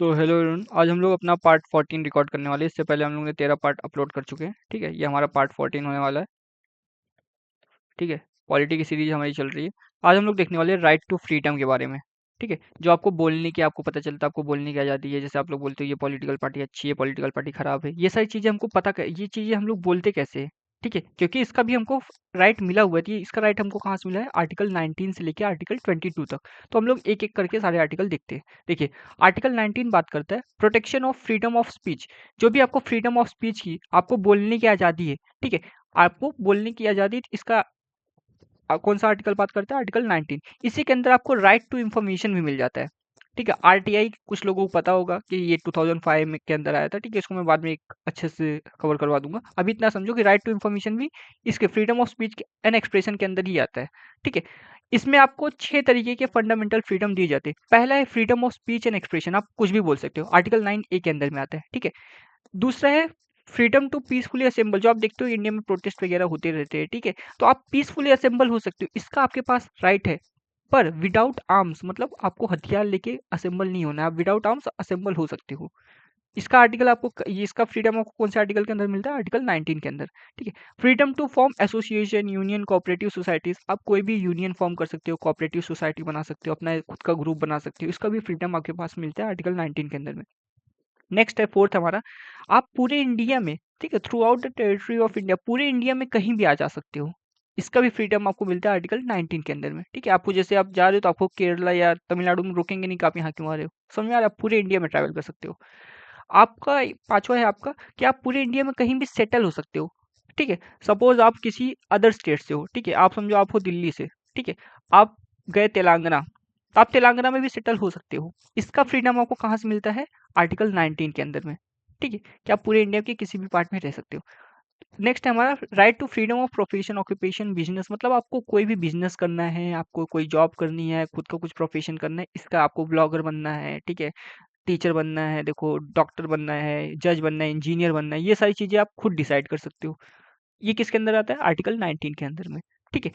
Hello everyone, आज हम लोग अपना पार्ट 14 रिकॉर्ड करने वाले हैं। इससे पहले हम लोग ने 13 पार्ट अपलोड कर चुके हैं। ठीक है, ये हमारा पार्ट 14 होने वाला है। ठीक है, पॉलिटी की सीरीज हमारी चल रही है। आज हम लोग देखने वाले हैं राइट टू फ्रीडम के बारे में। ठीक है, जो आपको बोलने की, आपको पता चलता है आपको बोलने की आज़ादी है। जैसे आप लोग बोलते हो ये पॉलिटिकल पार्टी अच्छी है, पॉलिटिकल पार्टी खराब है, ये सारी चीज़ें हमको ये चीज़ें हम लोग बोलते कैसे हैं। ठीक है, क्योंकि इसका भी हमको राइट मिला हुआ है। तो इसका राइट हमको कहाँ से मिला है? आर्टिकल 19 से लेकर आर्टिकल 22 तक। तो हम लोग एक एक करके सारे आर्टिकल देखते हैं। देखिए, आर्टिकल 19 बात करता है protection of freedom of speech. जो भी आपको फ्रीडम ऑफ स्पीच की, आपको बोलने की आज़ादी है। ठीक है, आपको बोलने की आज़ादी, इसका कौन सा आर्टिकल बात करता है? आर्टिकल 19। इसी के अंदर आपको राइट टू इन्फॉर्मेशन भी मिल जाता है। ठीक है, आरटीआई कुछ लोगों को पता होगा कि ये 2005 में के अंदर आया था। ठीक है, इसको मैं बाद में एक अच्छे से कवर करवा दूंगा। अभी इतना समझो कि राइट टू इन्फॉर्मेशन भी इसके freedom of speech and expression के अंदर ही आता है। ठीक है, इसमें आपको 6 तरीके के फंडामेंटल फ्रीडम दिए जाते हैं। पहला है freedom of speech and expression, आप कुछ भी बोल सकते हो, आर्टिकल 9A के अंदर में आता है। ठीक है, दूसरा है फ्रीडम टू पीसफुली असेंबल। जो आप देखते हो इंडिया में प्रोटेस्ट वगैरह होते रहते हैं। ठीक है, तो आप पीसफुली असेंबल हो सकते हो, इसका आपके पास राइट है। पर विदाउट आर्म्स, मतलब आपको हथियार लेके असेंबल नहीं होना है, आप विदाउट आर्म्स असेंबल हो सकते हो। इसका आर्टिकल आपको इसका फ्रीडम आपको कौन से आर्टिकल के अंदर मिलता है? आर्टिकल 19 के अंदर। ठीक है, freedom to form association, union, cooperative societies. आप कोई भी यूनियन फॉर्म कर सकते हो, कोऑपरेटिव सोसाइटी बना सकते हो, अपना खुद का ग्रुप बना सकते हो। इसका भी फ्रीडम आपके पास मिलता है आर्टिकल 19 के अंदर में। नेक्स्ट है फोर्थ हमारा, आप पूरे इंडिया में, ठीक है, through out the territory of India, पूरे इंडिया में कहीं भी आ जा सकते हो। इसका भी फ्रीडम आपको मिलता है आर्टिकल 19 के अंदर में। ठीक है, आपको जैसे आप जा रहे हो तो आपको केरला या तमिलनाडु में रोकेंगे नहीं कि आप यहाँ क्यों आ रहे हो। समझ में आ रहा है? आप पूरे इंडिया में ट्रैवल कर सकते हो। आपका पांचवा है आपका कि आप पूरे इंडिया में कहीं भी सेटल हो सकते हो। ठीक है, सपोज आप किसी अदर स्टेट से हो। ठीक है, आप समझो आप हो दिल्ली से। ठीक है, आप गए तेलंगाना, तो आप तेलंगाना में भी सेटल हो सकते हो। इसका फ्रीडम आपको कहाँ से मिलता है? आर्टिकल 19 के अंदर में। ठीक है, कि आप पूरे इंडिया के किसी भी पार्ट में रह सकते हो। नेक्स्ट है हमारा right to freedom of profession, occupation, business. मतलब आपको कोई भी बिजनेस करना है, आपको कोई जॉब करनी है, खुद का कुछ प्रोफेशन करना है, इसका आपको ब्लॉगर बनना है। ठीक है, टीचर बनना है, देखो डॉक्टर बनना है, जज बनना है, इंजीनियर बनना है, ये सारी चीजें आप खुद डिसाइड कर सकते हो। ये किसके अंदर आता है? आर्टिकल 19 के अंदर में। ठीक है,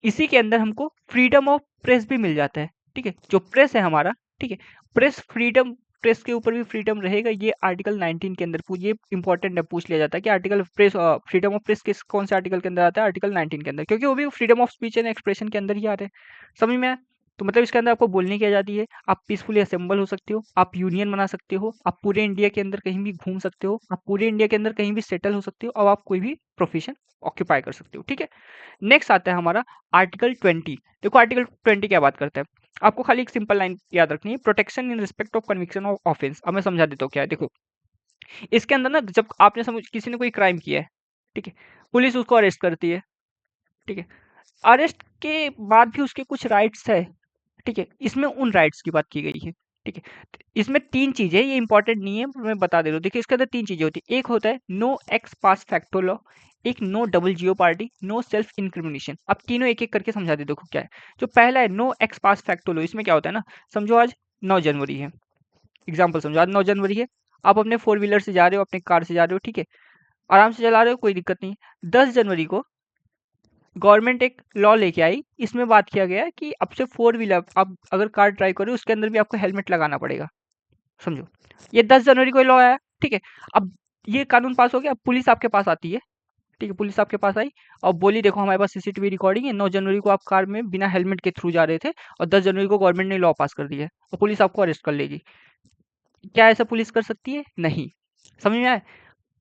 इसी के अंदर हमको फ्रीडम ऑफ प्रेस भी मिल जाता है। ठीक है, जो प्रेस है हमारा, ठीक है, प्रेस फ्रीडम, प्रेस के ऊपर भी फ्रीडम रहेगा। ये आर्टिकल 19 के अंदर ये इंपॉर्टेंट है, पूछ लिया जाता है कि article press, freedom of press किस कौन से आर्टिकल के अंदर आता है? आर्टिकल 19 के अंदर, क्योंकि वो भी freedom of speech and expression के अंदर ही आ रहे हैं। समझ में आया? तो मतलब इसके अंदर आपको बोलने की आज़ादी है, आप पीसफुली असेंबल हो सकते हो, आप यूनियन बना सकते हो, आप पूरे इंडिया के अंदर कहीं भी घूम सकते हो, आप पूरे इंडिया के अंदर कहीं भी सेटल हो सकते हो, और आप कोई भी प्रोफेशन ऑक्यूपाई कर सकते हो। ठीक है, नेक्स्ट आता है हमारा आर्टिकल 20। देखो आर्टिकल 20 क्या बात करता है, आपको खाली एक सिंपल लाइन याद रखनी है, protection in respect of conviction of offence. अब मैं समझा देता हूँ क्या है। देखो, इसके अंदर ना, जब आपने समझ किसी ने कोई क्राइम किया है, ठीक है, पुलिस उसको अरेस्ट करती है। ठीक है, अरेस्ट के बाद भी उसके कुछ राइट्स है। ठीक है, इसमें उन राइट्स की बात की गई है। ठीक है, इसमें तीन चीजें, ये इंपॉर्टेंट नहीं है, मैं बता दे रहा हूँ। देखिए, इसके अंदर तीन चीजें होती है। एक होता है नो एक्स पास फैक्टो लॉ, एक नो डबल जियो पार्टी, नो सेल्फ इंक्रिमिनेशन। अब तीनों एक एक करके समझा दे। देखो क्या है। जो पहला है नो एक्स पास फैक्टो लॉ, इसमें क्या होता है ना, समझो आज 9 जनवरी है। एग्जाम्पल समझो, आज 9 जनवरी है, आप अपने फोर व्हीलर से जा रहे हो, अपने कार से जा रहे हो। ठीक है, आराम से चला रहे हो, कोई दिक्कत नहीं। 10 जनवरी को गवर्नमेंट एक लॉ लेके आई, इसमें बात किया गया कि अब से फोर व्हीलर आप अगर कार ड्राइव करो, उसके अंदर भी आपको हेलमेट लगाना पड़ेगा। समझो, ये 10 जनवरी को लॉ आया। ठीक है, अब ये कानून पास हो गया, अब पुलिस आपके पास आती है। ठीक है, पुलिस आपके पास आई और बोली देखो हमारे पास सीसीटीवी रिकॉर्डिंग है, 9 जनवरी को आप कार में बिना हेलमेट के थ्रू जा रहे थे, और 10 जनवरी को गवर्नमेंट ने लॉ पास कर दिया है, और पुलिस आपको अरेस्ट कर लेगी। क्या ऐसा पुलिस कर सकती है? नहीं। समझ में आया?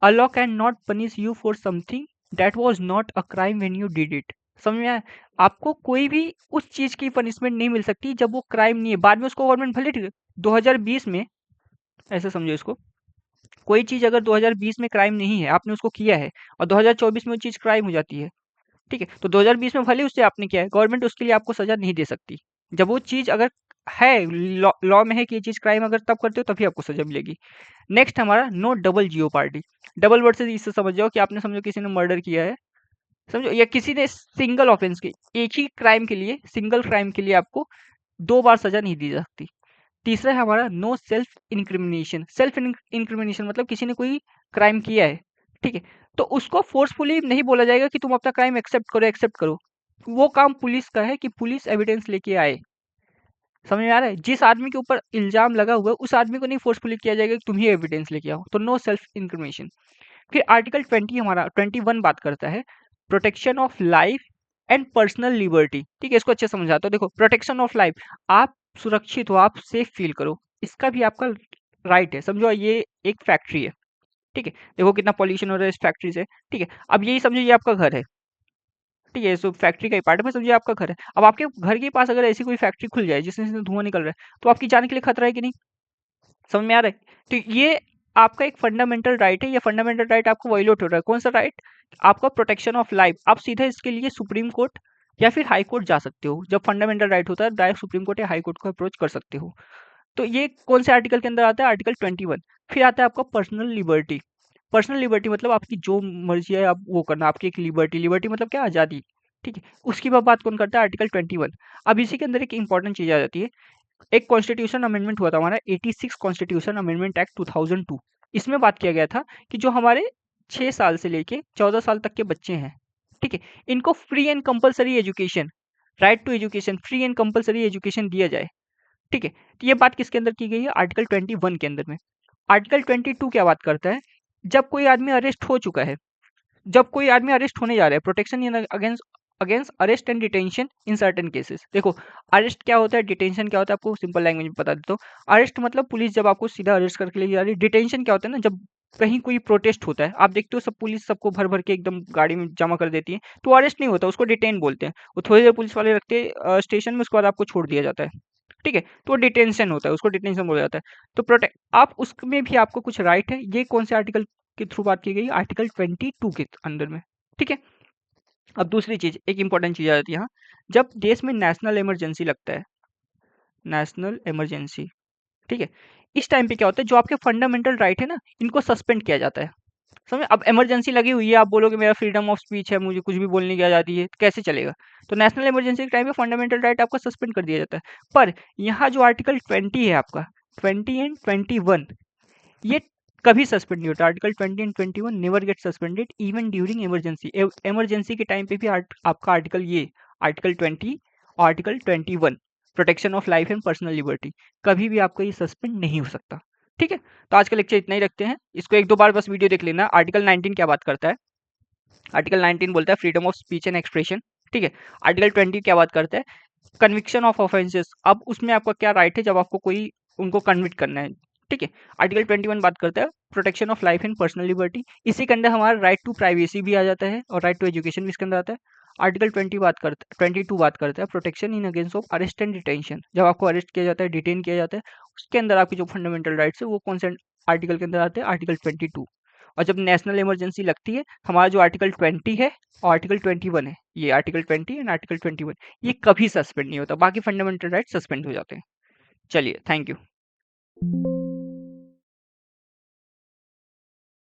A law can not punish you for something that was not a crime when you did it. समझ में आया? आपको कोई भी उस चीज की पनिशमेंट नहीं मिल सकती जब वो क्राइम नहीं है। बाद में उसको गवर्नमेंट भले, ठीक है, 2020 में, ऐसे समझो इसको, कोई चीज अगर 2020 में क्राइम नहीं है, आपने उसको किया है, और 2024 में वो चीज क्राइम हो जाती है, ठीक है, तो 2020 में भले उससे आपने किया है, गवर्नमेंट उसके लिए आपको सजा नहीं दे सकती। जब वो चीज अगर है, लॉ में है कि ये चीज क्राइम अगर तब करते हो तभी आपको सजा मिलेगी। नेक्स्ट हमारा नो डबल जियो पार्टी। डबल वर्ड से इससे समझ जाओ कि आपने समझो किसी ने मर्डर किया है, समझो, या किसी ने सिंगल ऑफेंस की, एक ही क्राइम के लिए, सिंगल क्राइम के लिए आपको दो बार सजा नहीं दी जा सकती। तीसरा है हमारा no self incrimination. Self incrimination मतलब किसी ने कोई क्राइम किया है, ठीक है, तो उसको फोर्सफुली नहीं बोला जाएगा कि तुम अपना क्राइम एक्सेप्ट करो, एक्सेप्ट करो। वो काम पुलिस का है कि पुलिस एविडेंस लेके आए। समझ में आ रहा है? जिस आदमी के ऊपर इल्जाम लगा हुआ है उस आदमी को नहीं फोर्सफुली किया जाएगा कि तुम ही एविडेंस लेके आओ, तो नो सेल्फ इंक्रिमिनेशन। फिर आर्टिकल 20 हमारा 21 बात करता है protection of life and personal liberty. ठीक है, इसको अच्छे से समझाता हूँ। देखो, प्रोटेक्शन ऑफ लाइफ, आप सुरक्षित हो, आप सेफ फील करो, इसका भी आपका राइट है। समझो ये एक फैक्ट्री है, ठीक है, देखो कितना पॉल्यूशन हो रहा है इस फैक्ट्री से। ठीक है, अब यही समझो ये आपका घर है, ठीक है, सो फैक्ट्री का ही पार्ट है, मैं समझिए आपका घर है। अब आपके घर के पास अगर ऐसी कोई फैक्ट्री खुल जाए जिसमें से धुआं निकल रहा है, तो आपकी जान के लिए खतरा है कि नहीं? समझ में आ रहा है? तो ये आपका एक फंडामेंटल राइट है, ये फंडामेंटल राइट आपको वायलेट हो रहा है। कौन सा राइट? आपका प्रोटेक्शन ऑफ लाइफ। आप सीधे इसके लिए सुप्रीम कोर्ट या फिर हाई कोर्ट जा सकते हो। जब फंडामेंटल राइट होता है डायरेक्ट सुप्रीम कोर्ट या हाई कोर्ट को अप्रोच कर सकते हो। तो ये कौन से आर्टिकल के अंदर आता है? आर्टिकल 21। फिर आता है आपका पर्सनल लिबर्टी। पर्सनल लिबर्टी मतलब आपकी जो मर्जी है आप वो करना, आपकी एक लिबर्टी। लिबर्टी मतलब क्या? आज़ादी। ठीक है, उसकी बात कौन करता है? आर्टिकल 21। अब इसी के अंदर एक इंपॉर्टेंट चीज आ जाती है। एक कॉन्स्टिट्यूशन अमेंडमेंट हुआ था हमारा 86 कॉन्स्टिट्यूशन अमेंडमेंट एक्ट 2002। इसमें बात किया गया था कि जो हमारे 6 साल से लेके 14 साल तक के बच्चे हैं, ठीक है, इनको free and compulsory education, right to education, free and compulsory education दिया जाए। ठीक है, तो ये बात किसके अंदर की गई है? आर्टिकल 21 के अंदर में। आर्टिकल 22 क्या बात करता है? जब कोई आदमी अरेस्ट हो चुका है, जब कोई आदमी अरेस्ट होने जा रहा है, protection in against against arrest and detention in certain cases. देखो, अरेस्ट क्या होता है, डिटेंशन क्या होता है, आपको सिंपल लैंग्वेज में बता देता हूँ। अरेस्ट मतलब पुलिस जब आपको सीधा अरेस्ट करके ले जा रही है। डिटेंशन क्या होता है ना, जब कहीं कोई प्रोटेस्ट होता है, आप देखते हो सब पुलिस सबको भर भर के एकदम गाड़ी में जमा कर देती है, तो अरेस्ट नहीं होता, उसको डिटेन बोलते हैं। वो थोड़ी देर पुलिस वाले रखते हैं स्टेशन में, उसके बाद आपको छोड़ दिया जाता है। ठीक है, तो डिटेंशन होता है, उसको डिटेंशन बोला जाता है। तो प्रोटेक्ट आप उसमें भी आपको कुछ राइट है। ये कौन से आर्टिकल के थ्रू बात की गई? आर्टिकल 22 के अंदर में। ठीक है, अब दूसरी चीज, एक इंपॉर्टेंट चीज आ जाती है यहाँ। जब देश में नेशनल इमरजेंसी लगता है, नेशनल इमरजेंसी, ठीक है, इस टाइम पे क्या होता है? जो आपके फंडामेंटल राइट है ना, इनको सस्पेंड किया जाता है। समझे? अब इमरजेंसी लगी हुई है, आप बोलोगे मेरा फ्रीडम ऑफ स्पीच है, मुझे कुछ भी बोलने की आज़ादी है, तो कैसे चलेगा? तो नेशनल इमरजेंसी के टाइम पे फंडामेंटल राइट आपका सस्पेंड कर दिया जाता है। पर यहाँ जो आर्टिकल 20 है आपका, 20 एंड 21, ये कभी सस्पेंड नहीं होता। Article 20 and 21 never get suspended even during emergency. Emergency के टाइम पे भी आपका आर्टिकल ये आर्टिकल 20 और article 21 protection of life and personal liberty, कभी भी आपका ये सस्पेंड नहीं हो सकता। ठीक है, तो आज का लेक्चर इतना ही रखते हैं। इसको एक दो बार बस वीडियो देख लेना। आर्टिकल 19 क्या बात करता है? आर्टिकल 19 बोलता है freedom of speech and expression. ठीक है, आर्टिकल 20 क्या बात करता है? Conviction of offences. अब उसमें आपका क्या राइट है जब आपको कोई उनको कन्विक्ट करना है? ठीक है, आर्टिकल 21 बात करता है protection of life and personal liberty. इसी के अंदर हमारा राइट टू प्राइवेसी भी आ जाता है और राइट टू एजुकेशन भी इसके अंदर आता है। आर्टिकल 22 बात करता है protection in against of arrest and detention. जब आपको अरेस्ट किया जाता है, डिटेन किया जाता है, उसके अंदर आपके जो फंडामेंटल राइट्स है वो कौन से आर्टिकल के अंदर आते हैं? आर्टिकल 22। और जब नेशनल इमरजेंसी लगती है, हमारा जो आर्टिकल 20 है और आर्टिकल 21 है, ये आर्टिकल 20 एंड आर्टिकल 21, ये कभी सस्पेंड नहीं होता। बाकी फंडामेंटल राइट सस्पेंड हो जाते हैं। चलिए, थैंक यू।